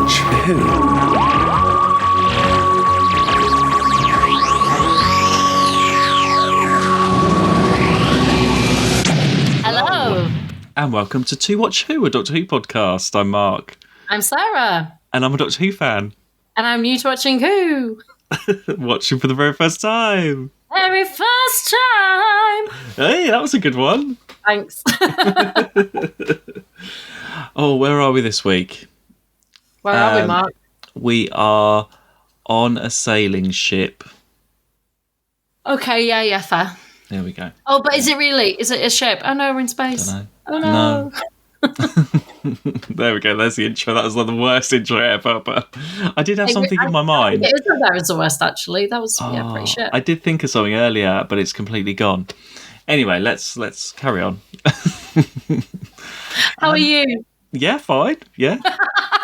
Watch Who? Hello. And welcome to To Watch Who, a Doctor Who podcast. I'm Mark. I'm Sarah. And I'm a Doctor Who fan. And I'm new to watching Who. Watching for the very first time. Very first time. Hey, that was a good one. Thanks. Oh, where are we this week? Where are we, Mark? We are on a sailing ship. Okay, yeah, fair. There we go. Oh, but is it really? Is it a ship? Oh no, we're in space. Dunno. Oh no. There we go. There's the intro. That was like the worst intro ever, but I did have something in my mind. It was there as the worst, actually. That was pretty shit. I did think of something earlier, but it's completely gone. Anyway, let's carry on. How are you? Yeah, fine. Yeah.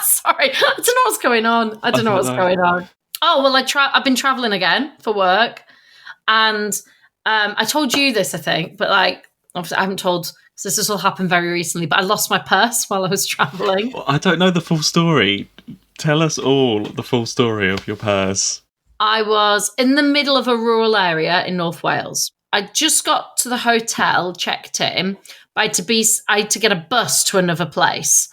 Sorry, I don't know what's going on. Oh well, I've been traveling again for work, and I told you this, I think, but obviously I haven't told. This has all happened very recently, but I lost my purse while I was travelling. I don't know the full story. Tell us all the full story of your purse. I was in the middle of a rural area in North Wales. I just got to the hotel, checked in, but I had to get a bus to another place.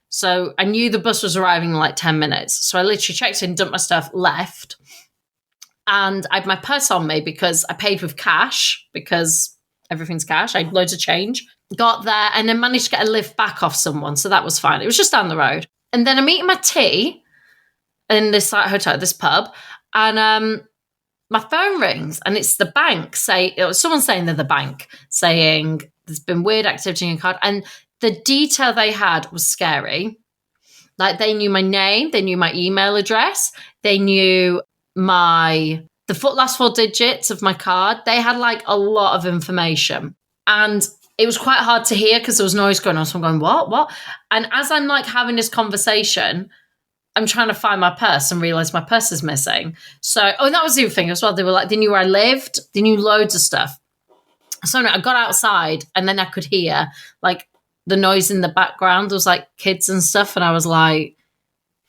So I knew the bus was arriving in like 10 minutes. So I literally checked in, dumped my stuff, left. And I had my purse on me because I paid with cash because everything's cash. I had loads of change. Got there and then managed to get a lift back off someone. So that was fine. It was just down the road. And then I'm eating my tea in this hotel, this pub. And my phone rings and it's the bank someone's saying they're the bank saying there's been weird activity in your card. And the detail they had was scary. Like they knew my name. They knew my email address. They knew the last 4 digits of my card. They had like a lot of information. And it was quite hard to hear because there was noise going on. So I'm going, what? And as I'm like having this conversation, I'm trying to find my purse and realize my purse is missing. So, and that was the other thing as well. They knew where I lived. They knew loads of stuff. So I got outside and then I could hear like the noise in the background. There was like kids and stuff. And I was like,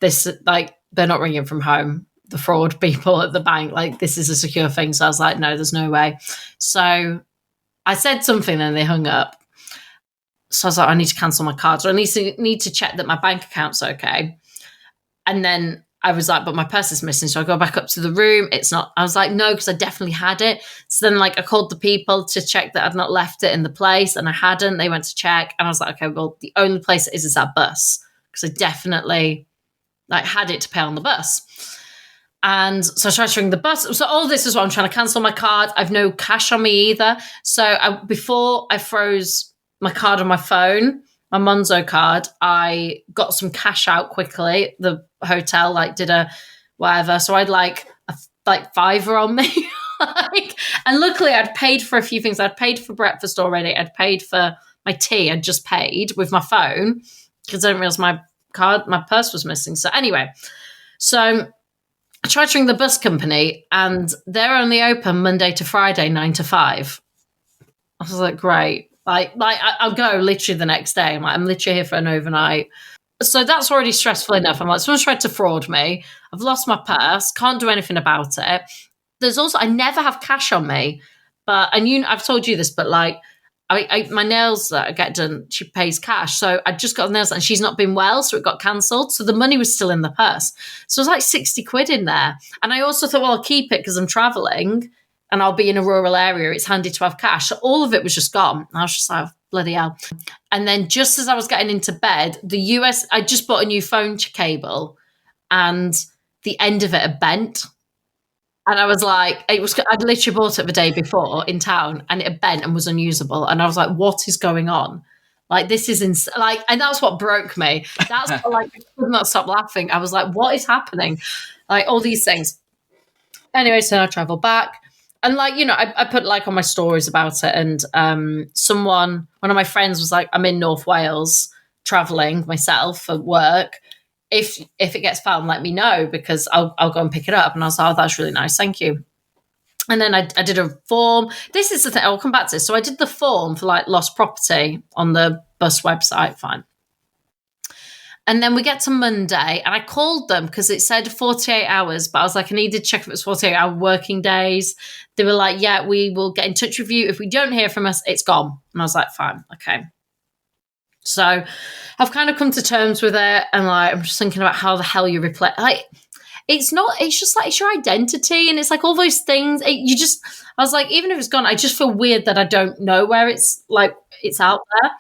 they're not ringing from home. The fraud people at the bank, like this is a secure thing. So I was like, no, there's no way. So I said something and they hung up. So I was like, I need to cancel my cards or I need to check that my bank account's okay. And then I was like, but my purse is missing. So I go back up to the room. It's not, I was like, no, because I definitely had it. So then like I called the people to check that I'd not left it in the place and I hadn't. They went to check and I was like, okay, well, the only place it is that bus because I definitely like had it to pay on the bus. And so I tried to ring the bus. So all this is what I'm trying to cancel my card. I've no cash on me either. So before I froze my card on my phone, my Monzo card, I got some cash out quickly. The hotel did a whatever. So I'd like $5 on me. And luckily I'd paid for a few things. I'd paid for breakfast already. I'd paid for my tea. I'd just paid with my phone because I didn't realize my purse was missing. So anyway, so I tried to ring the bus company and they're only open Monday to Friday, 9 to 5. I was like, great. I'll go literally the next day. I'm literally here for an overnight. So that's already stressful enough. I'm like, someone's tried to fraud me. I've lost my purse. Can't do anything about it. There's also, I never have cash on me, but, and I've told you this, but my nails that I get done, she pays cash. So I just got the nails and she's not been well. So it got cancelled. So the money was still in the purse. So it was like 60 quid in there. And I also thought, well, I'll keep it because I'm traveling and I'll be in a rural area. It's handy to have cash. So all of it was just gone. And I was just like, bloody hell. And then just as I was getting into bed, I just bought a new phone cable and the end of it had bent. And I was like, I'd literally bought it the day before in town and it had bent and was unusable. And I was like, what is going on? Like, this is and that's what broke me. That's what, I could not stop laughing. I was like, what is happening? Like all these things. Anyway, so I traveled back and I put on my stories about it. And one of my friends was like, I'm in North Wales traveling myself for work. If it gets found, let me know because I'll go and pick it up. And I was like, oh, that's really nice. Thank you. And then I did a form. This is the thing. I'll come back to this. So I did the form for lost property on the bus website. Fine. And then we get to Monday, and I called them because it said 48 hours, but I was like, I needed to check if it was 48-hour working days. They were like, yeah, we will get in touch with you. If we don't hear from us, it's gone. And I was like, fine, okay. So I've kind of come to terms with it, and like I'm just thinking about how the hell you replace. Like, it's just like it's your identity, and it's like all those things. I was like, even if it's gone, I just feel weird that I don't know where it's out there.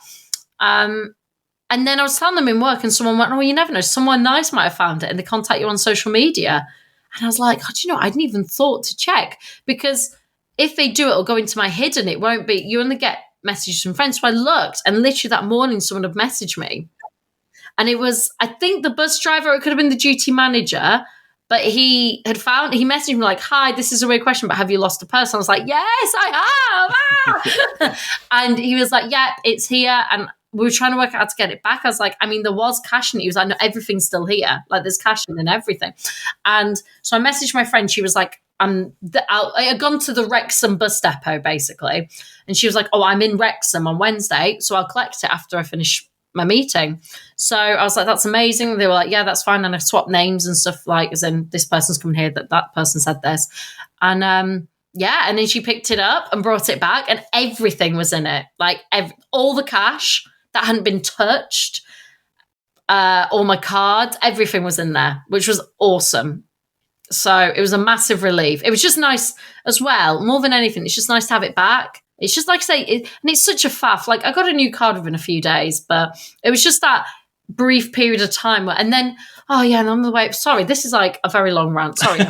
And then I was telling them in work, and someone went, "Oh, you never know. Someone nice might have found it, and they contact you on social media." And I was like, "God, I hadn't even thought to check, because if they do, it'll go into my hidden. It won't be. You only get messages from friends." So I looked, and literally that morning, someone had messaged me, and it was, I think, the bus driver. It could have been the duty manager, but he messaged me like, "Hi, this is a weird question, but have you lost a purse?" I was like, "Yes, I have." Ah! And he was like, "Yeah, it's here." And we were trying to work out how to get it back. I was like, I mean, there was cash in it. He was like, "No, everything's still here. Like, there's cash in and everything." And so I messaged my friend. She was like, I had gone to the Wrexham bus depot, basically. And she was like, "Oh, I'm in Wrexham on Wednesday, so I'll collect it after I finish my meeting." So I was like, "That's amazing." They were like, "Yeah, that's fine." And I swapped names and stuff, like, as in, this person's coming here, that person said this. And and then she picked it up and brought it back, and everything was in it. Like, all the cash that hadn't been touched, all my cards, everything was in there, which was awesome. So it was a massive relief. It was just nice as well, more than anything. It's just nice to have it back. It's just like I say, and it's such a faff. Like, I got a new card within a few days, but it was just that brief period of time. And then, and on the way, sorry, this is like a very long rant. Sorry.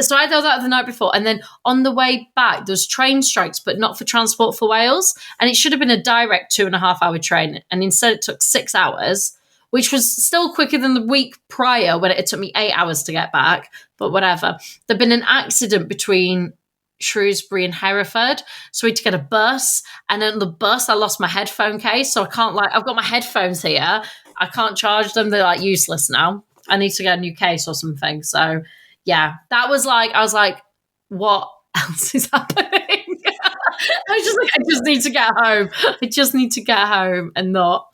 So I did that the night before, and then on the way back, there was train strikes, but not for Transport for Wales. And it should have been a direct 2.5-hour train. And instead it took 6 hours, which was still quicker than the week prior when it took me 8 hours to get back. But whatever. There'd been an accident between Shrewsbury and Hereford, so we had to get a bus, and then the bus I lost my headphone case, so I can't, like, I've got my headphones here, I can't charge them, they're like useless now. I need to get a new case or something. So yeah, that was like, I was like, what else is happening? I just need to get home. I just need to get home and not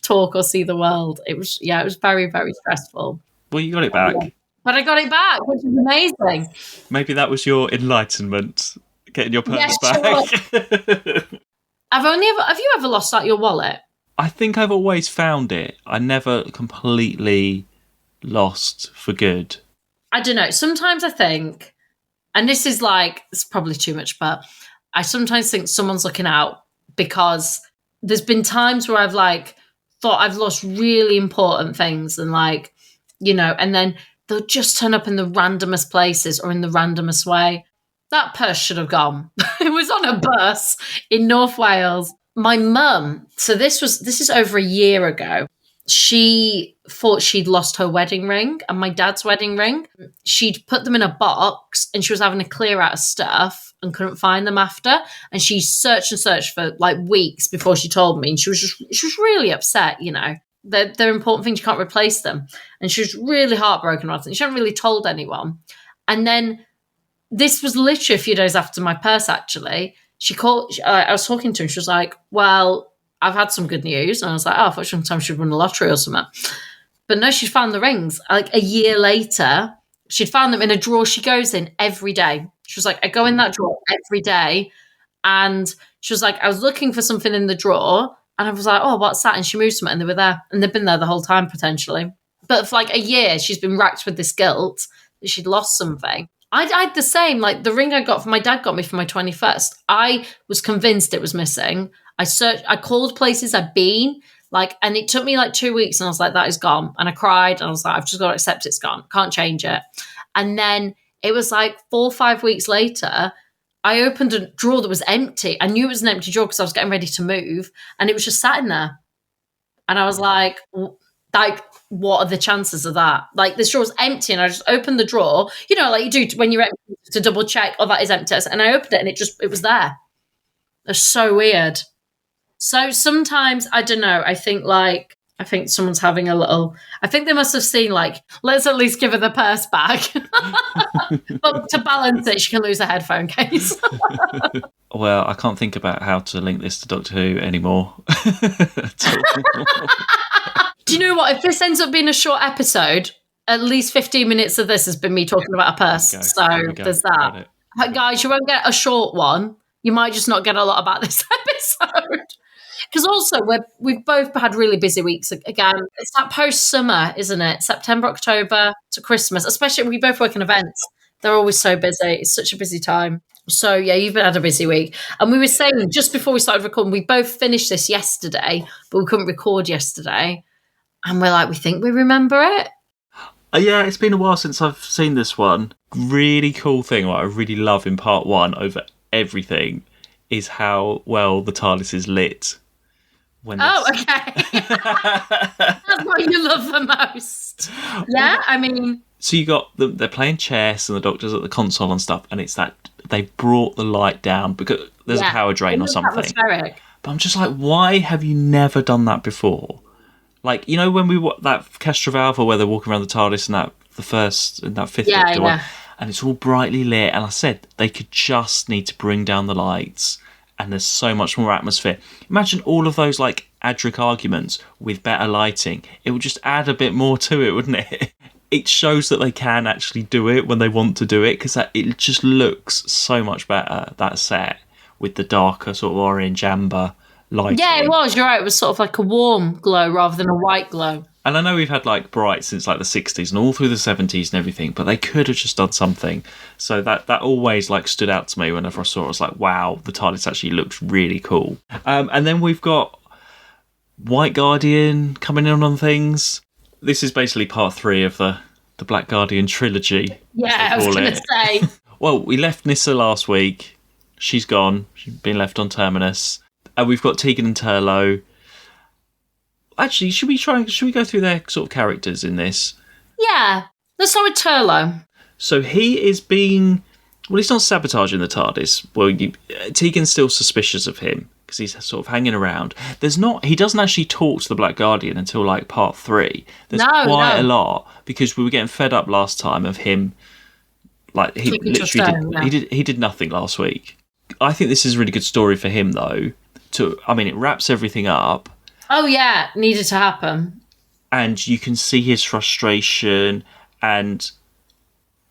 talk or see the world. It was very, very stressful. Well, you got it back. But I got it back, which is amazing. Maybe that was your enlightenment, getting your purse back. Sure. Have you ever lost out your wallet? I think I've always found it. I never completely lost for good. I don't know. Sometimes I think, and this is like, it's probably too much, but I sometimes think someone's looking out, because there's been times where I've like thought I've lost really important things, and like, and then they'll just turn up in the randomest places or in the randomest way. That purse should have gone. It was on a bus in North Wales. My mum, so this is over a year ago. She thought she'd lost her wedding ring and my dad's wedding ring. She'd put them in a box, and she was having to clear out of stuff and couldn't find them after. And she searched and searched for like weeks before she told me. And she was really upset, They're important things, you can't replace them. And she was really heartbroken about it. She hadn't really told anyone. And then this was literally a few days after my purse, actually. She called, I was talking to her, and she was like, "Well, I've had some good news." And I was like, "Oh, I thought sometimes she'd won the lottery or something." But no, she'd found the rings. Like a year later, she'd found them in a drawer she goes in every day. She was like, "I go in that drawer every day." And she was like, "I was looking for something in the drawer." And I was like, "Oh, what's that?" And she moved them, and they were there. And they've been there the whole time, potentially. But for like a year, she's been racked with this guilt that she'd lost something. I had the same, like the ring my dad got me for my 21st. I was convinced it was missing. I called places I'd been, and it took me like 2 weeks, and I was like, "That is gone." And I cried, and I was like, "I've just got to accept it's gone. Can't change it." And then it was like 4 or 5 weeks later, I opened a drawer that was empty. I knew it was an empty drawer because I was getting ready to move, and it was just sat in there. And I was like, what are the chances of that? Like, this drawer was empty, and I just opened the drawer, like you do when you're empty, to double check, "Oh, that is empty." And I opened it, and it was there. It's so weird. So sometimes, I don't know, I think someone's having a little, I think they must have seen, like, let's at least give her the purse back. But to balance it, she can lose a headphone case. Well, I can't think about how to link this to Doctor Who anymore. Do you know what? If this ends up being a short episode, at least 15 minutes of this has been me talking about a purse. So there's that. Guys, you won't get a short one. You might just not get a lot about this episode. Because also, we've both had really busy weeks. Again, it's that post-summer, isn't it? September, October to Christmas. Especially, we both work in events. They're always so busy. It's such a busy time. So, yeah, you've had a busy week. And we were saying, just before we started recording, we both finished this yesterday, but we couldn't record yesterday. And we're like, we think we remember it. Yeah, it's been a while since I've seen this one. Really cool thing, what I really love in part one over everything is how well the TARDIS is lit. Okay. That's what you love the most. Yeah, I mean... So you got they're playing chess and the Doctor's at the console and stuff, and it's that they've brought the light down because there's a power drain or something. Atmospheric. But I'm just like, why have you never done that before? Like, you know, when we watch that Castrovalva where they're walking around the TARDIS and that fifth Doctor one, and it's all brightly lit, and I said they could just need to bring down the lights, and there's so much more atmosphere. Imagine all of those like Adric arguments with better lighting. It would just add a bit more to it, wouldn't it? It shows that they can actually do it when they want to do it, because it just looks so much better, that set, with the darker sort of orange amber lighting. Yeah, it was. You're right. It was sort of like a warm glow rather than a white glow. And I know we've had like bright since like the 60s and all through the 70s and everything, but they could have just done something. So that always like stood out to me whenever I saw it. I was like, wow, the TARDIS actually looks really cool. And then we've got White Guardian coming in on things. This is basically part 3 of the Black Guardian trilogy. Yeah, I was going to say. Well, we left Nyssa last week. She's gone. She's been left on Terminus. And we've got Tegan and Turlough. Actually, should we go through their sort of characters in this? Yeah. Let's start with Turlough. So he is being... Well, he's not sabotaging the TARDIS. Well, Tegan's still suspicious of him because he's sort of hanging around. He doesn't actually talk to the Black Guardian until like part 3. There's quite a lot because we were getting fed up last time of him. Like he did nothing last week. I think this is a really good story for him though. It wraps everything up. Oh yeah, needed to happen. And you can see his frustration, and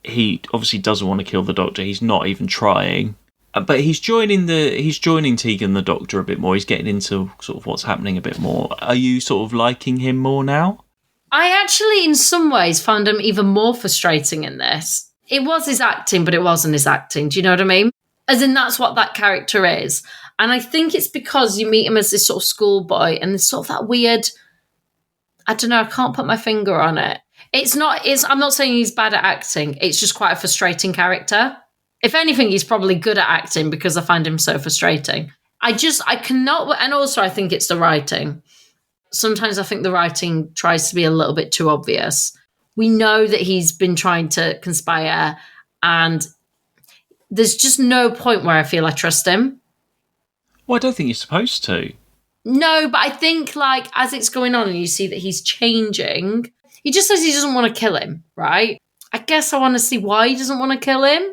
he obviously doesn't want to kill the Doctor. He's not even trying. But he's joining Tegan the Doctor a bit more. He's getting into sort of what's happening a bit more. Are you sort of liking him more now? I actually, in some ways, found him even more frustrating in this. It was his acting, but it wasn't his acting. Do you know what I mean? As in, that's what that character is. And I think it's because you meet him as this sort of schoolboy and there's sort of that weird, I don't know, I can't put my finger on it. I'm not saying he's bad at acting. It's just quite a frustrating character. If anything, he's probably good at acting because I find him so frustrating. I cannot, and also I think it's the writing. Sometimes I think the writing tries to be a little bit too obvious. We know that he's been trying to conspire, and there's just no point where I feel I trust him. Well, I don't think you're supposed to. No, but I think like as it's going on and you see that he's changing, he just says he doesn't want to kill him, right? I guess I want to see why he doesn't want to kill him.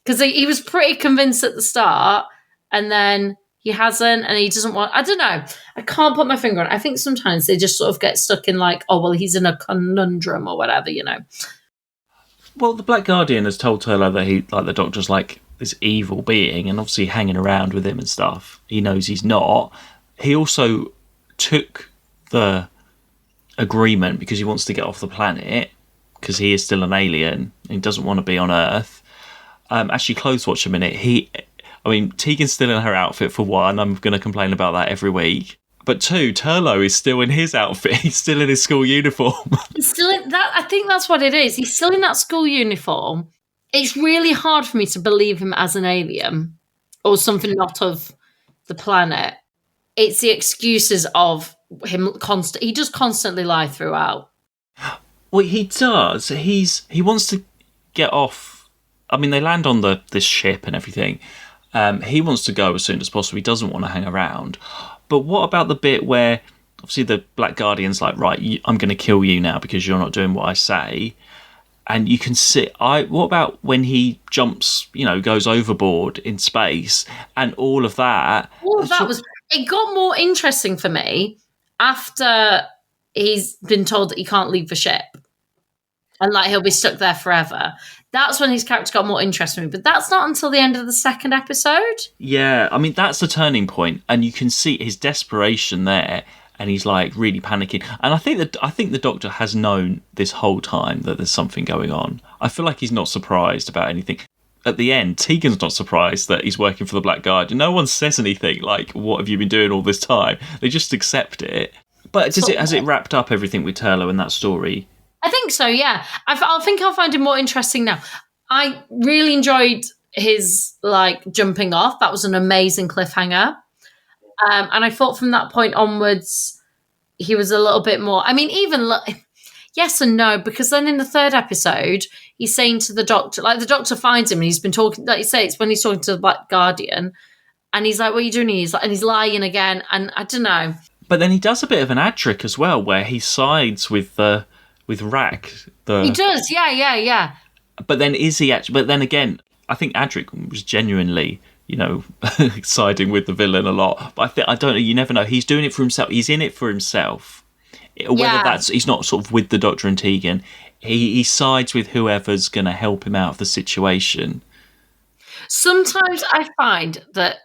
Because he was pretty convinced at the start, and then he hasn't, and he doesn't want... I don't know. I can't put my finger on it. I think sometimes they just sort of get stuck in like, oh, well, he's in a conundrum or whatever, you know. Well, the Black Guardian has told Turlough that the Doctor's like this evil being, and obviously hanging around with him and stuff. He knows he's not. He also took the agreement because he wants to get off the planet, because he is still an alien, and he doesn't want to be on Earth. Actually, clothes watch a minute. Tegan's still in her outfit for one. I'm going to complain about that every week. But 2, Turlough is still in his outfit. He's still in his school uniform. He's still in that. I think that's what it is. He's still in that school uniform. It's really hard for me to believe him as an alien or something not of the planet. It's the excuses of him he just constantly lie throughout. Well, he does. He wants to get off. I mean, they land on this ship and everything. He wants to go as soon as possible. He doesn't want to hang around. But what about the bit where, obviously, the Black Guardian's like, right, I'm going to kill you now because you're not doing what I say. And you can see... what about when he jumps, goes overboard in space and all of that? All of that was... It got more interesting for me after he's been told that he can't leave the ship. And like he'll be stuck there forever. That's when his character got more interesting. But that's not until the end of the second episode. Yeah, I mean that's the turning point, and you can see his desperation there, and he's like really panicking. And I think the Doctor has known this whole time that there's something going on. I feel like he's not surprised about anything. At the end, Tegan's not surprised that he's working for the Black Guardian. No one says anything like, "What have you been doing all this time?" They just accept it. But has it wrapped up everything with Turlough in that story? I think so, yeah. I think I'll find it more interesting now. I really enjoyed his like jumping off. That was an amazing cliffhanger. And I thought from that point onwards, he was a little bit more. I mean, even yes and no, because then in the third episode, he's saying to the Doctor, like the Doctor finds him and he's been talking, like you say, it's when he's talking to the Black Guardian, and he's like, "What are you doing?" And he's lying again, and I don't know. But then he does a bit of an ad trick as well, where he sides with Rack. He does, yeah. But then is he actually? But then again, I think Adric was genuinely, siding with the villain a lot. But I don't know. You never know. He's doing it for himself. He's in it for himself. Whether he's not sort of with the Doctor and Tegan. He sides with whoever's going to help him out of the situation. Sometimes I find that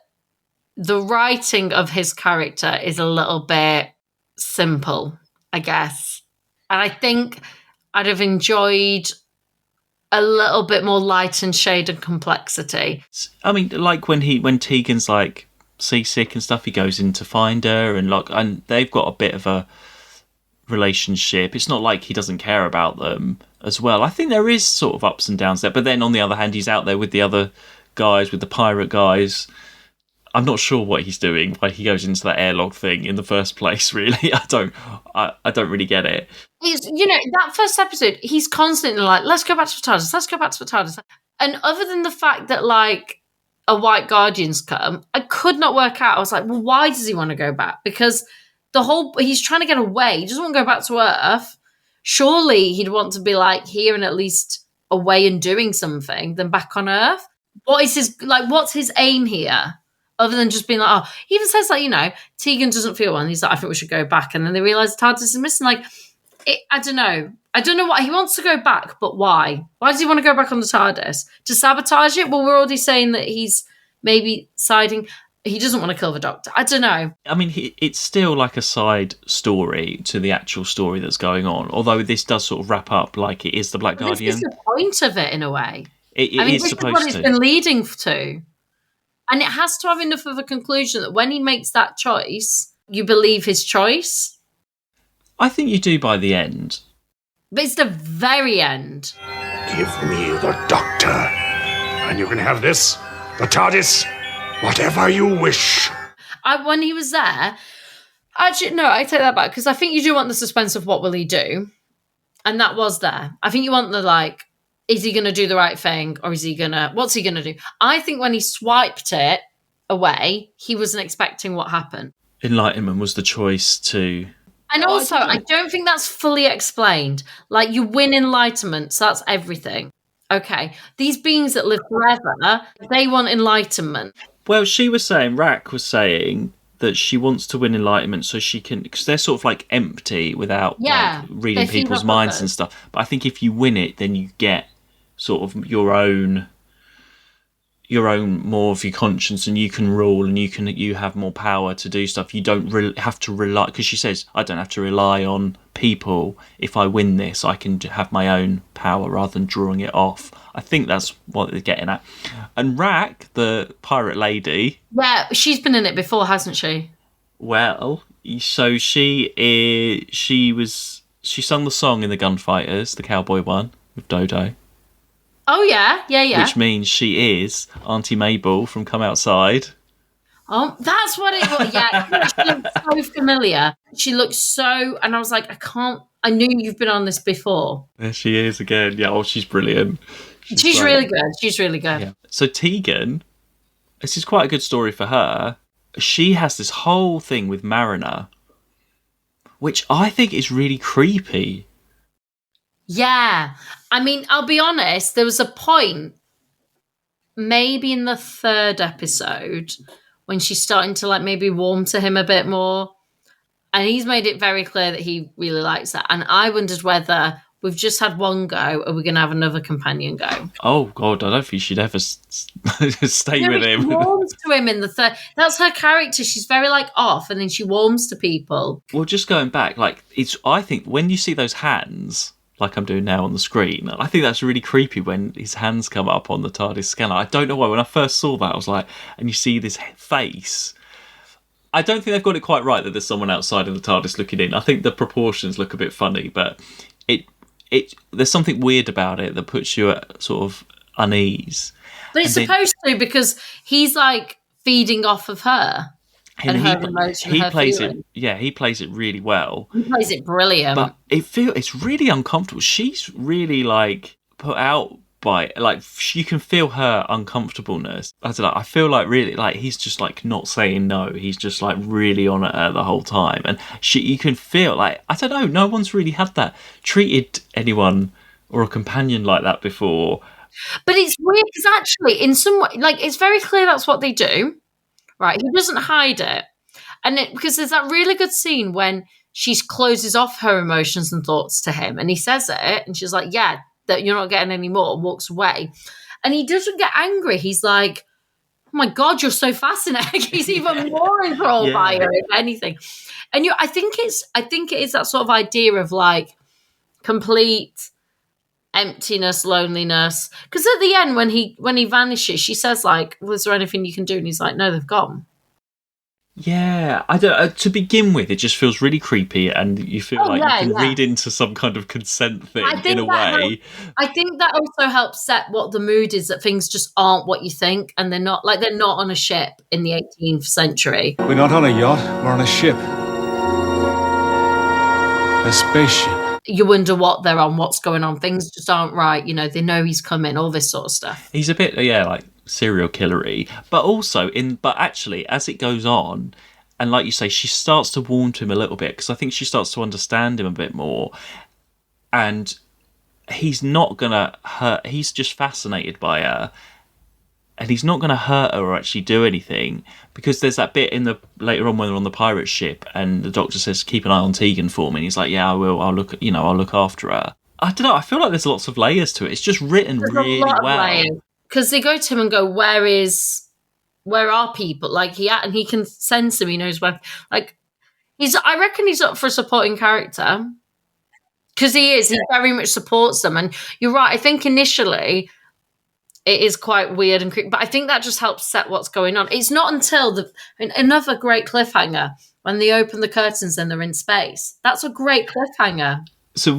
the writing of his character is a little bit simple, I guess. And I think I'd have enjoyed a little bit more light and shade and complexity. I mean, like when Tegan's like seasick and stuff, he goes in to find her, and they've got a bit of a relationship. It's not like he doesn't care about them as well. I think there is sort of ups and downs there. But then on the other hand, he's out there with the other guys, with the pirate guys. I'm not sure what he's doing, why he goes into that airlock thing in the first place, really. I don't really get it. He's, that first episode, he's constantly like, let's go back to the TARDIS. And other than the fact that, like, a White Guardian's come, I could not work out. I was like, well, why does he want to go back? Because he's trying to get away. He doesn't want to go back to Earth. Surely he'd want to be, like, here and at least away and doing something than back on Earth. What's his aim here? Other than just being like, he even says, like, Tegan doesn't feel well. And he's like, I think we should go back. And then they realise the TARDIS is missing. Like, I don't know. I don't know why. He wants to go back, but why? Why does he want to go back on the TARDIS? To sabotage it? Well, we're already saying that he's maybe siding. He doesn't want to kill the Doctor. I don't know. I mean, it's still like a side story to the actual story that's going on. Although this does sort of wrap up like it is the Black Guardian. This is the point of it, in a way. It is supposed to. This is what it's been leading to. And it has to have enough of a conclusion that when he makes that choice, you believe his choice. I think you do by the end. But it's the very end. Give me the Doctor, and you can have this, the TARDIS, whatever you wish. When he was there, actually, no, I take that back, because I think you do want the suspense of what will he do. And that was there. I think you want the, like, is he going to do the right thing, or what's he going to do? I think when he swiped it away, he wasn't expecting what happened. Enlightenment was the choice to... And also, I don't think that's fully explained. Like, you win Enlightenment, so that's everything. Okay, these beings that live forever, they want Enlightenment. Well, Rack was saying that she wants to win Enlightenment so she can... Because they're sort of, like, empty without reading people's minds and stuff. But I think if you win it, then you get sort of your own more of your conscience, and you can rule, and you have more power to do stuff. You don't have to rely, because she says, I don't have to rely on people. If I win this, I can have my own power rather than drawing it off. I think that's what they're getting at. And Rack, the pirate lady, she's been in it before, hasn't she? Well, so she sung the song in the Gunfighters, the cowboy one with Dodo. Oh, yeah. Which means she is Auntie Mabel from Come Outside. Oh, that's what it was. Yeah, she looks so familiar. She looks so... And I was like, I knew you've been on this before. There she is again. Yeah, she's brilliant. She's really good. She's really good. Yeah. So Tegan, this is quite a good story for her. She has this whole thing with Mariner, which I think is really creepy. Yeah. I mean, I'll be honest, there was a point, maybe in the third episode, when she's starting to, like, maybe warm to him a bit more. And he's made it very clear that he really likes that. And I wondered whether we've just had one go, or we're going to have another companion go. Oh, God, I don't think she'd ever stay with him. She warms to him in the third. That's her character. She's very, like, off, and then she warms to people. Well, just going back, like, I think when you see those hands, like I'm doing now on the screen, I think that's really creepy when his hands come up on the TARDIS scanner. I don't know why. When I first saw that, I was like, and you see this face. I don't think they've got it quite right that there's someone outside of the TARDIS looking in. I think the proportions look a bit funny, but there's something weird about it that puts you at sort of unease. But it's supposed to, because he's like feeding off of her and her emotion. He plays it. Yeah, he plays it really well. He plays it brilliant. But it's really uncomfortable. She's really like put out by it. Like you can feel her uncomfortableness. I don't know. I feel like really like he's just like not saying no. He's just like really on at her the whole time, and you can feel like I don't know. No one's really had that treated anyone or a companion like that before. But it's weird because actually, in some way, like it's very clear that's what they do, right? He doesn't hide it, and because there's that really good scene when she closes off her emotions and thoughts to him, and he says it, and she's like, "Yeah, that you're not getting any more," and walks away, and he doesn't get angry. He's like, "Oh my God, you're so fascinating." He's even more enthralled by her, if anything. And I think it is that sort of idea of like complete emptiness, loneliness. Because at the end, when he vanishes, she says like, "Was there anything you can do?" And he's like, "No, they've gone." Yeah, I don't. To begin with, it just feels really creepy, and you feel you can read into some kind of consent thing in a way. I think that also helps set what the mood is. That things just aren't what you think, and they're not on a ship in the 18th century. We're not on a yacht. We're on a ship, a spaceship. You wonder what they're on, what's going on. Things just aren't right. You know, they know he's coming. All this sort of stuff. He's a bit, like serial killery, but also actually as it goes on, and like you say, she starts to warm to him a little bit because I think she starts to understand him a bit more, and he's not gonna hurt. He's just fascinated by her, and he's not gonna hurt her or actually do anything, because there's that bit later on when they're on the pirate ship, and the Doctor says, "Keep an eye on Tegan for me," and he's like, "Yeah, I will. I'll look after her." I don't know. I feel like there's lots of layers to it. It's just written really well. Because they go to him and go, where are people? Like he can sense them. He knows where. Like I reckon he's up for a supporting character, because he is. He very much supports them. And you're right. I think initially it is quite weird and creepy, but I think that just helps set what's going on. It's not until another great cliffhanger when they open the curtains and they're in space. That's a great cliffhanger. So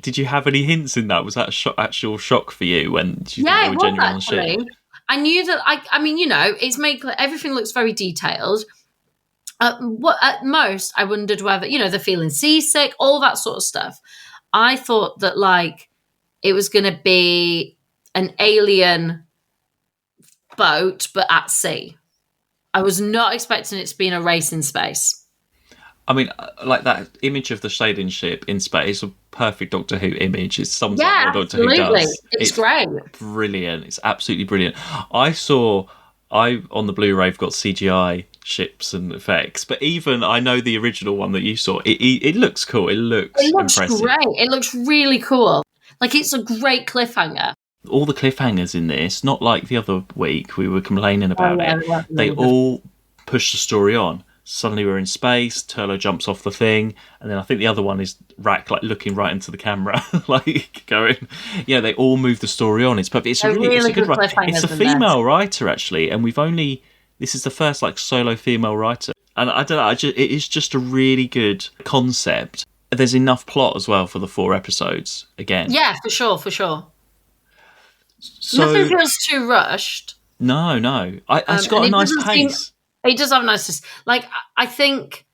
did you have any hints in that? Was that actual shock for you when you think they were genuine on the ship? I knew that. I mean, it's made clear. Everything looks very detailed. At most, I wondered whether they're feeling seasick, all that sort of stuff. I thought that like it was going to be an alien boat, but at sea. I was not expecting it to be in a race in space. I mean, like that image of the sailing ship in space, a perfect Doctor Who image. It sums up what Doctor Who does. It's great. Brilliant. It's absolutely brilliant. I on the Blu-ray got CGI ships and effects, but even I know the original one that you saw, it looks cool. It looks impressive. Great. It looks really cool. Like it's a great cliffhanger. All the cliffhangers in this, not like the other week we were complaining about it. They all push the story on. Suddenly we're in space, Turlo jumps off the thing, and then I think the other one is Rack like looking right into the camera, like going, they all move the story on. It's perfect. It's a good writer. It's a female writer actually, and this is the first like solo female writer, and I don't know, it is just a really good concept. There's enough plot as well for the 4 episodes again. Yeah, for sure. So, nothing feels too rushed. No. It's got a nice pace. It does have a nice, like, I think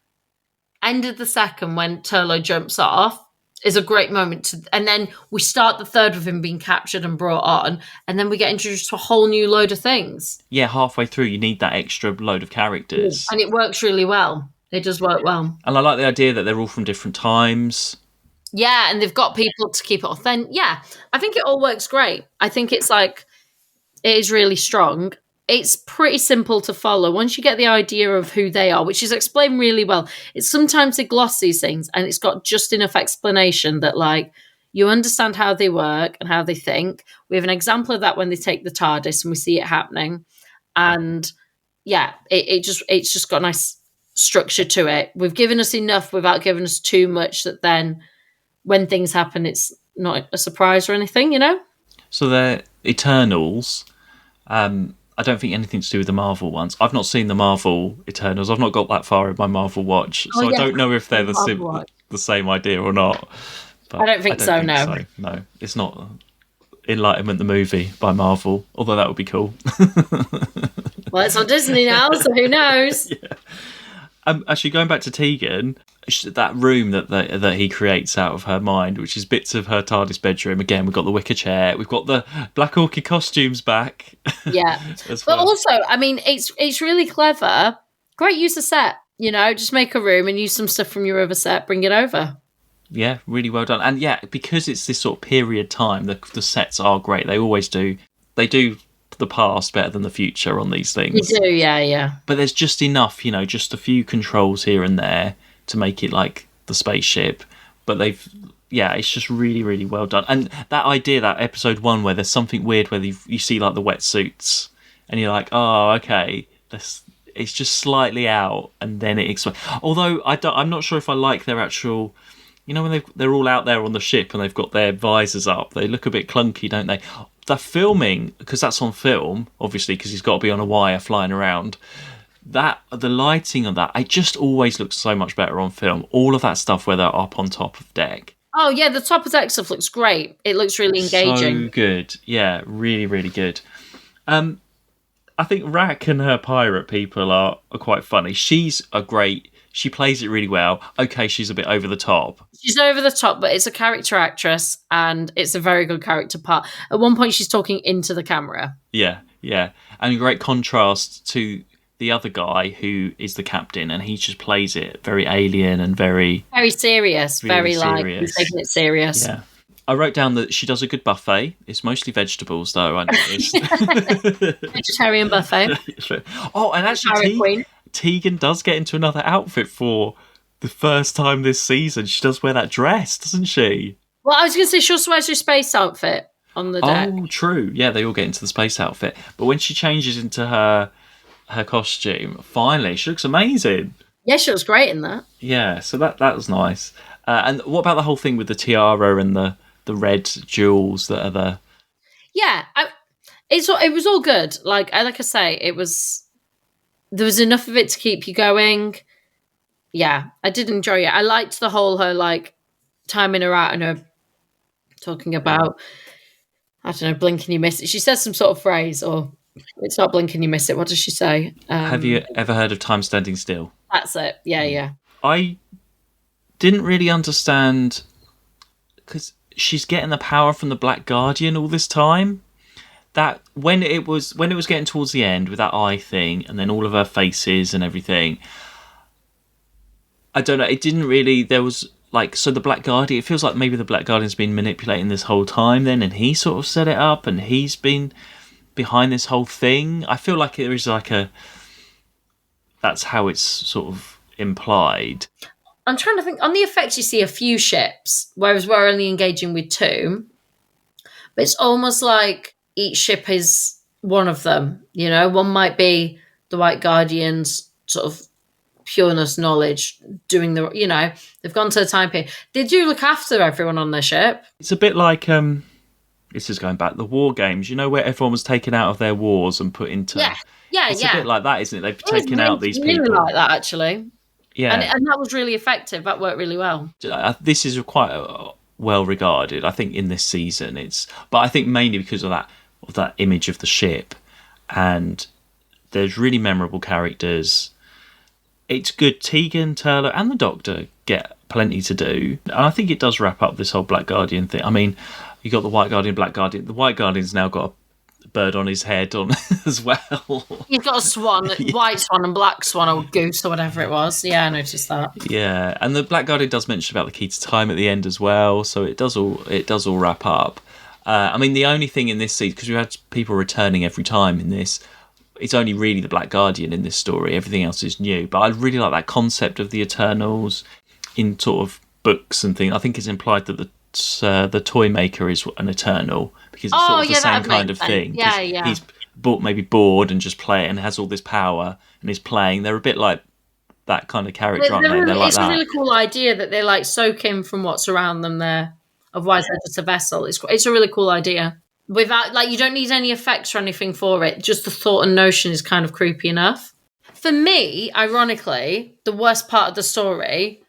end of the second when Turlo jumps off is a great moment and then we start the third with him being captured and brought on, and then we get introduced to a whole new load of things. Yeah, halfway through you need that extra load of characters. And it works really well. It does work well. And I like the idea that they're all from different times. Yeah, and they've got people to keep it authentic. Yeah, I think it all works great. I think it's like, it is really strong. it's pretty simple to follow once you get the idea of who they are, which is explained really well. It's sometimes they gloss these things, and it's got just enough explanation that, like, you understand how they work and how they think. We have an example of that when they take the TARDIS and we see it happening. And yeah, it's just got a nice structure to it. We've given us enough without giving us too much that then when things happen, it's not a surprise or anything, you know? So they're Eternals. I don't think anything to do with the Marvel ones. I've not seen the Marvel Eternals. I've not got that far in my Marvel watch. So I don't know if they're the same idea or not. But I don't think so, no. No, it's not Enlightenment the movie by Marvel, although that would be cool. Well, it's on Disney now, so who knows? Yeah. Actually, going back to Tegan, that room that he creates out of her mind, which is bits of her TARDIS bedroom. Again, we've got the wicker chair, we've got the Black Orchid costumes back. Yeah, but also, I mean, it's really clever. Great use of set. You know, just make a room and use some stuff from your other set, bring it over. Yeah, really well done. And yeah, because it's this sort of period time, the sets are great. They always do. They do the past better than the future on these things. You do, yeah. But there's just enough, just a few controls here and there to make it like the spaceship. But it's just really, really well done. And that idea, that episode 1 where there's something weird where you see like the wetsuits and you're like, oh, okay, it's just slightly out, and then it explains. Although I'm not sure if I like their actual... when they're all out there on the ship and they've got their visors up, they look a bit clunky, don't they? The filming, because that's on film, obviously, because he's got to be on a wire flying around. The lighting on that, it just always looks so much better on film. All of that stuff where they're up on top of deck. Oh yeah, the top of deck stuff looks great. It looks really engaging. So good, yeah, really, really good. I think Rack and her pirate people are quite funny. She's she plays it really well. Okay, she's a bit over the top. She's over the top, but it's a character actress and it's a very good character part. At one point, she's talking into the camera. Yeah. And a great contrast to the other guy who is the captain, and he just plays it very alien and very... Very serious. Very serious. He's taking it serious. Yeah. I wrote down that she does a good buffet. It's mostly vegetables, though, I noticed. Vegetarian buffet. Oh, and actually, Tegan does get into another outfit for the first time this season. She does wear that dress, doesn't she? Well, I was going to say she also wears her space outfit on the deck. Oh, true. Yeah, they all get into the space outfit. But when she changes into her costume, finally, she looks amazing. Yeah, she looks great in that. Yeah, so that was nice. And what about the whole thing with the tiara and the red jewels that are there? Yeah, it was all good. Like I say, there was enough of it to keep you going. Yeah, I did enjoy it. I liked the whole her like timing her out and her talking about, I don't know, blink and you miss it. She says some sort of phrase, or it's not blink and you miss it. What does she say? Have you ever heard of time standing still? That's it. Yeah. I didn't really understand, because she's getting the power from the Black Guardian all this time. That when it was getting towards the end with that eye thing and then all of her faces and everything, I don't know, it didn't really, there was like, so the Black Guardian, it feels like maybe the Black Guardian's been manipulating this whole time then, and he sort of set it up and he's been behind this whole thing. I feel like there is like that's how it's sort of implied. I'm trying to think. On the effects, you see a few ships, whereas we're only engaging with 2. But it's almost like each ship is one of them. One might be the White Guardians' sort of pureness knowledge, doing they've gone to the time period. They do look after everyone on their ship. It's a bit like, this is going back, the war games, where everyone was taken out of their wars and put into... Yeah, it's a bit like that, isn't it? They've taken out these people. Really like that, actually. Yeah. And that was really effective. That worked really well. This is quite well regarded, I think, in this season. But I think mainly because of that image of the ship, and there's really memorable characters. It's good. Tegan, Turlough, and the Doctor get plenty to do, and I think it does wrap up this whole Black Guardian thing. I mean, you got the White Guardian, Black Guardian. The White Guardian's now got a bird on his head on as well. He's got a swan, white swan and black swan, or goose or whatever it was. Yeah, I noticed that. Yeah, and the Black Guardian does mention about the key to time at the end as well, so it does all wrap up. I mean, the only thing in this season, because we had people returning every time in this, it's only really the Black Guardian in this story. Everything else is new. But I really like that concept of the Eternals in sort of books and things. I think it's implied that the toy maker is an Eternal because it's sort of the same kind of thing. Yeah, yeah. He's maybe bored and just play it and has all this power and is playing. They're a bit like that kind of character, aren't they? They're like it's a really cool idea that they like soak in from what's around them there. Otherwise, they're just a vessel. It's a really cool idea. Without, like, you don't need any effects or anything for it. Just the thought and notion is kind of creepy enough. For me, ironically, the worst part of the story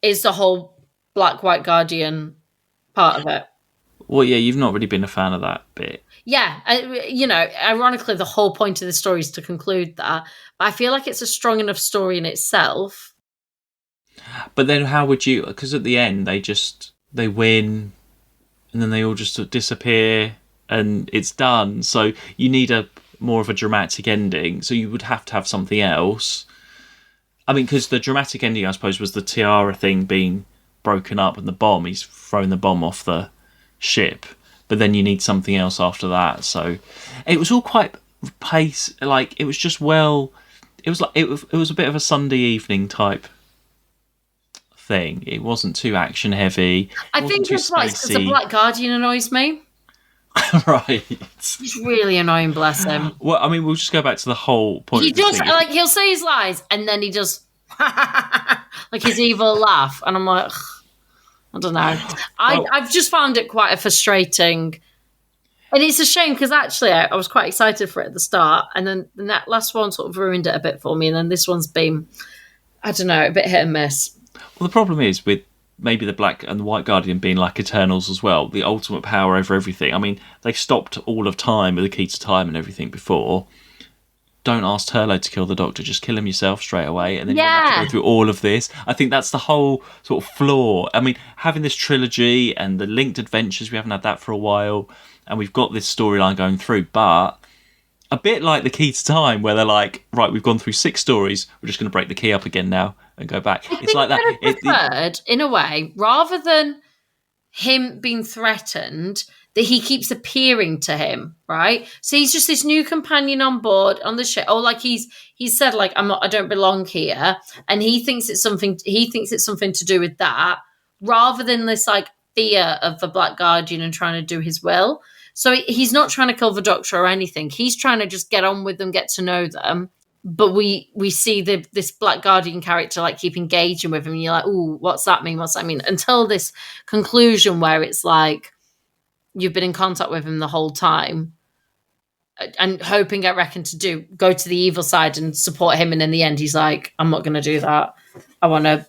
is the whole Black White Guardian part of it. Well, yeah, you've not really been a fan of that bit. Yeah, ironically, the whole point of the story is to conclude that. But I feel like it's a strong enough story in itself. But then how would you... Because at the end, they win, and then they all just disappear, and it's done. So you need more of a dramatic ending. So you would have to have something else. I mean, because the dramatic ending, I suppose, was the tiara thing being broken up and the bomb. He's throwing the bomb off the ship. But then you need something else after that. So it was all quite like, it was just it was like it was a bit of a Sunday evening type thing. It wasn't too action heavy. I think it's right because the Black Guardian annoys me. Right. He's really annoying, bless him. Well, I mean, we'll just go back to the whole point. He does, like, he'll say his lies and then he does like his evil laugh, and I'm like, ugh, I don't know. I've just found it quite a frustrating, and it's a shame because actually I was quite excited for it at the start, and then that last one sort of ruined it a bit for me, and then this one's been, I don't know, a bit hit and miss. Well, the problem is with maybe the Black and the White Guardian being like Eternals as well, the ultimate power over everything. I mean, they stopped all of time with the key to time and everything before. Don't ask Turlo to kill the Doctor, just kill him yourself straight away, and then you don't have to go through all of this. I think that's the whole sort of flaw. I mean, having this trilogy and the linked adventures, we haven't had that for a while, and we've got this storyline going through, but a bit like the key to time, where they're like, right, we've gone through 6 stories, we're just going to break the key up again now and go back. It's like that. Preferred, in a way, rather than him being threatened, that he keeps appearing to him, right? So he's just this new companion on board on the ship. Oh, like he's said, like, I don't belong here, and he thinks it's something to do with that, rather than this like fear of the Black Guardian and trying to do his will. So he's not trying to kill the Doctor or anything. He's trying to just get on with them, get to know them. But we see this Black Guardian character like keep engaging with him, and you're like, ooh, what's that mean? What's that mean? Until this conclusion where it's like you've been in contact with him the whole time, and hoping, I reckon, to go to the evil side and support him, and in the end he's like, I'm not going to do that. I want to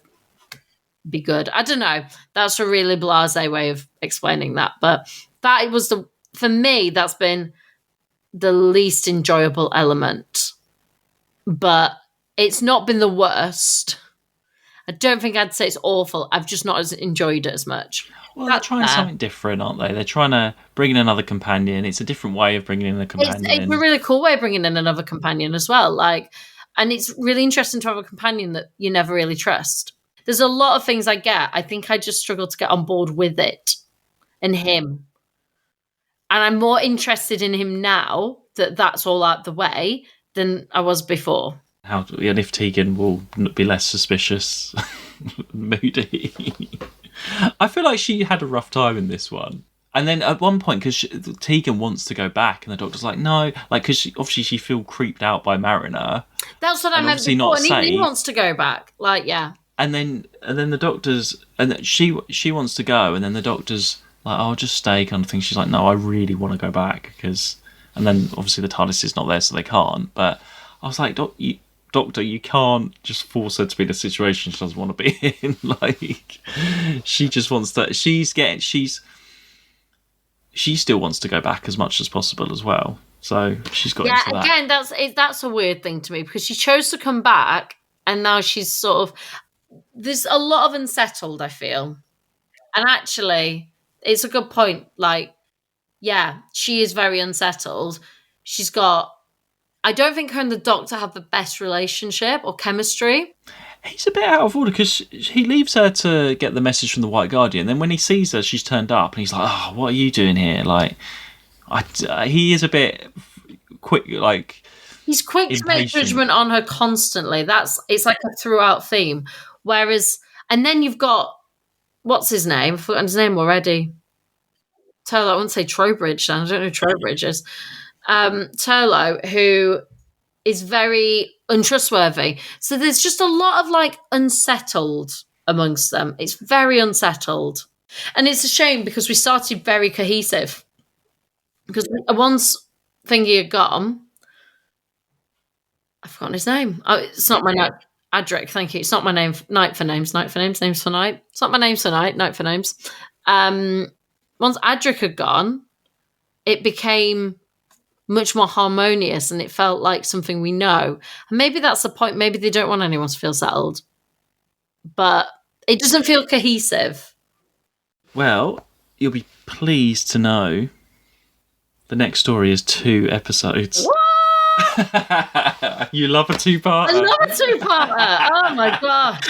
be good. I don't know. That's a really blasé way of explaining that, but that was for me, that's been the least enjoyable element. But it's not been the worst. I don't think I'd say it's awful. I've just not enjoyed it as much. Well, they're trying something different, aren't they? They're trying to bring in another companion. It's a different way of bringing in a companion. It's a really cool way of bringing in another companion as well. Like, and it's really interesting to have a companion that you never really trust. There's a lot of things I get. I think I just struggle to get on board with it and him. And I'm more interested in him now that's all out the way than I was before. And if Tegan will be less suspicious, moody. I feel like she had a rough time in this one. And then at one point, because Tegan wants to go back, and the Doctor's like, no, like, because obviously she feels creeped out by Mariner. That's what I meant before. And he wants to go back, like, yeah. And then the Doctor's, and she wants to go, and then the Doctor's like, oh, just stay, kind of thing. She's like, no, I really want to go back because, and then obviously the TARDIS is not there, so they can't. But I was like, Doctor, you can't just force her to be in a situation she doesn't want to be in. Like, she just wants to. She still wants to go back as much as possible as well. So she's got into that. Again, that's a weird thing to me because she chose to come back, and now she's sort of. There's a lot of unsettled, I feel, and actually, it's a good point. Like, yeah, she is very unsettled. She's got. I don't think her and the Doctor have the best relationship or chemistry. He's a bit out of order because he leaves her to get the message from the White Guardian. Then when he sees her, she's turned up, and he's like, "Oh, what are you doing here?" Like, he is a bit quick. Like, He's quick to make judgment on her constantly. It's like a throughout theme. Whereas, and then you've got, what's his name? I've forgotten his name already. Turlo, I wouldn't say Trowbridge. I don't know who Trowbridge is. Turlo, who is very untrustworthy. So there's just a lot of like unsettled amongst them. It's very unsettled. And it's a shame because we started very cohesive. Because once Thingy had gone, I've forgotten his name. Oh, it's not my note. Adric, thank you. It's not my name. Night for names. Night for names. Names for night. It's not my names for night. Night for names. Once Adric had gone, it became much more harmonious and it felt like something we know. And maybe that's the point. Maybe they don't want anyone to feel settled. But it doesn't feel cohesive. Well, you'll be pleased to know the next story is 2 episodes. What? You love a two-parter. I love a two-parter. Oh my god.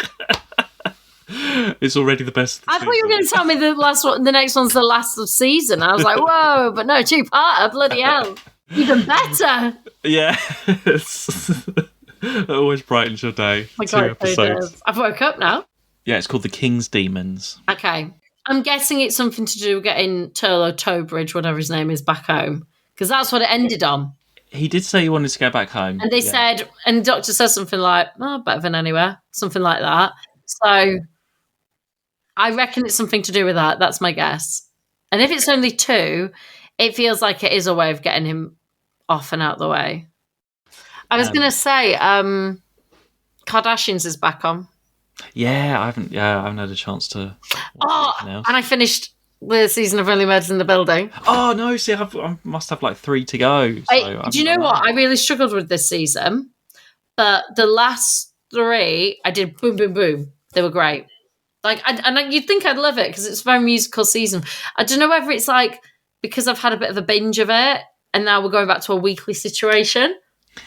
It's already the best. I thought you were going to tell me the next one's the last of season. I was like, whoa, but no, two-parter, bloody hell. Even better. Yeah. That always brightens your day. My God, 2 episodes. I've woke up now. Yeah, it's called The King's Demons. Okay. I'm guessing it's something to do with getting Trowbridge, whatever his name is, back home. Because that's what it ended on. He did say he wanted to go back home. And they said, and the doctor says something like, oh, better than anywhere. Something like that. So I reckon it's something to do with that. That's my guess. And if it's only 2, it feels like it is a way of getting him off and out the way. I was going to say, Kardashians is back on. Yeah, I haven't had a chance to watch anything else. And I finished the season of Only Murders in the Building. Oh, no, see, I must have like 3 to go. So do you know what? I really struggled with this season. But the last 3, I did boom, boom, boom. They were great. Like, and you'd think I'd love it because it's a very musical season. I don't know whether it's like because I've had a bit of a binge of it and now we're going back to a weekly situation.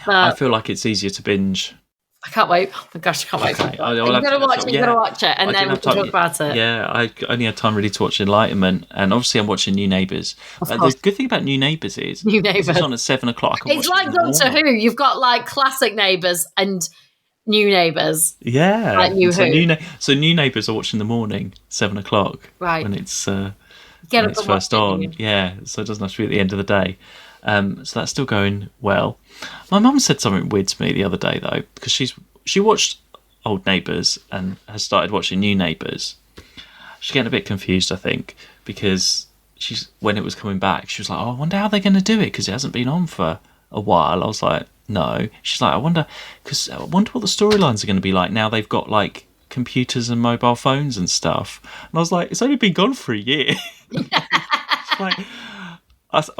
But I feel like it's easier to binge. I can't wait. Oh my gosh, I can't wait. Okay. You've got to watch it. You've got to watch it, and then we can talk about it. Yeah, I only had time really to watch Enlightenment, and obviously I'm watching New Neighbours. The good thing about New Neighbours is it's on at 7 o'clock. It's like Doctor Who. You've got like classic Neighbours and new Neighbours. Yeah, like New Who. So New Neighbours I watch in the morning, 7 o'clock, right? When it's first on. Yeah, so it doesn't have to be at the end of the day. So that's still going well. My mum said something weird to me the other day though, because she watched Old Neighbours and has started watching New Neighbours. She's getting a bit confused, I think, because when it was coming back, she was like, "Oh, I wonder how they're going to do it because it hasn't been on for a while." I was like, "No." She's like, I wonder what the storylines are going to be like now they've got like computers and mobile phones and stuff." And I was like, "It's only been gone for a year." It's like,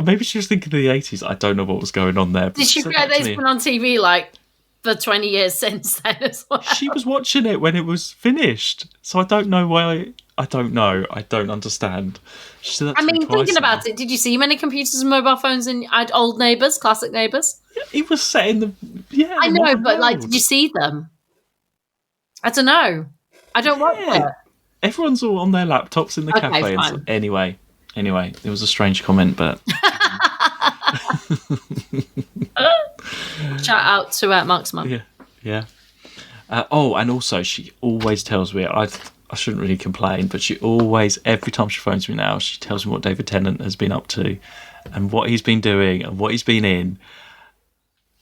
maybe she was thinking of the 80s. I don't know what was going on there. Did she forget that it's been on TV like for 20 years since then as well? She was watching it when it was finished. So I don't know why. I don't know. I don't understand. Thinking about it, did you see many computers and mobile phones in Old Neighbours, classic Neighbours? Yeah, it was set in the... Yeah, I know, but like, did you see them? I don't know. I don't watch it. Everyone's all on their laptops in the cafe. Fine. Anyway, it was a strange comment, but... Shout out to Mark's mum. Yeah. And also, she always tells me, I shouldn't really complain, but she always, every time she phones me now, she tells me what David Tennant has been up to and what he's been doing and what he's been in.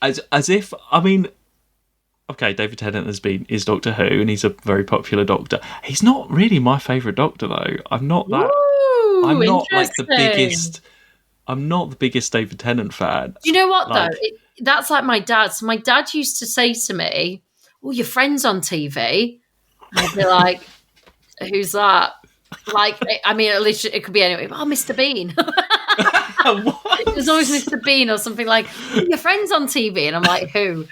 As if, okay, David Tennant is Doctor Who and he's a very popular doctor. He's not really my favourite doctor, though. I'm not like the biggest... I'm not the biggest David Tennant fan. Do you know what, though? That's like my dad. So my dad used to say to me, "Oh, your friend's on TV." And I'd be like, "Who's that?" Like, at least it could be anyway. "Oh, Mr. Bean." It was always Mr. Bean or something like, "Oh, your friend's on TV." And I'm like, "Who?"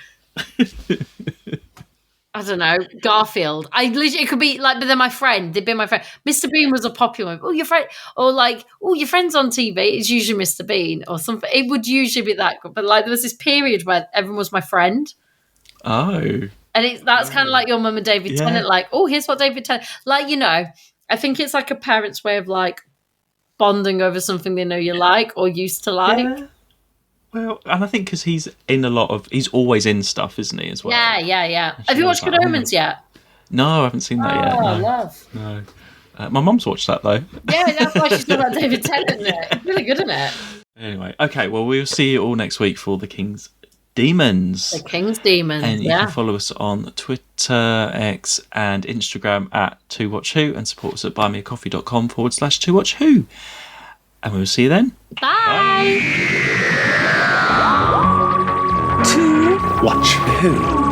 I don't know, Garfield. It could be like, but they're my friend. They'd be my friend. Mr. Bean was a popular one. "Oh, your friend," or like, "Oh, your friend's on TV." It's usually Mr. Bean or something. It would usually be that good. But like, there was this period where everyone was my friend. Oh. And that's kind of like your mum and David Tennant. Like, "Oh, here's what David Tennant." Like, I think it's like a parent's way of like bonding over something they know you like or used to like. Well, and I think because he's always in stuff, isn't he, as well? Yeah. Have you watched Good Omens yet? No, I haven't seen that yet. No. Love. No. My mum's watched that, though. Yeah, that's why she's talking about David Tennant in it. It's really good, isn't it? Anyway, okay, well, we'll see you all next week for The King's Demons. The King's Demons, and you can follow us on Twitter, X, and Instagram at 2watchwho, and support us at buymeacoffee.com/2watchwho. And we'll see you then. Bye. 2 Watch Who.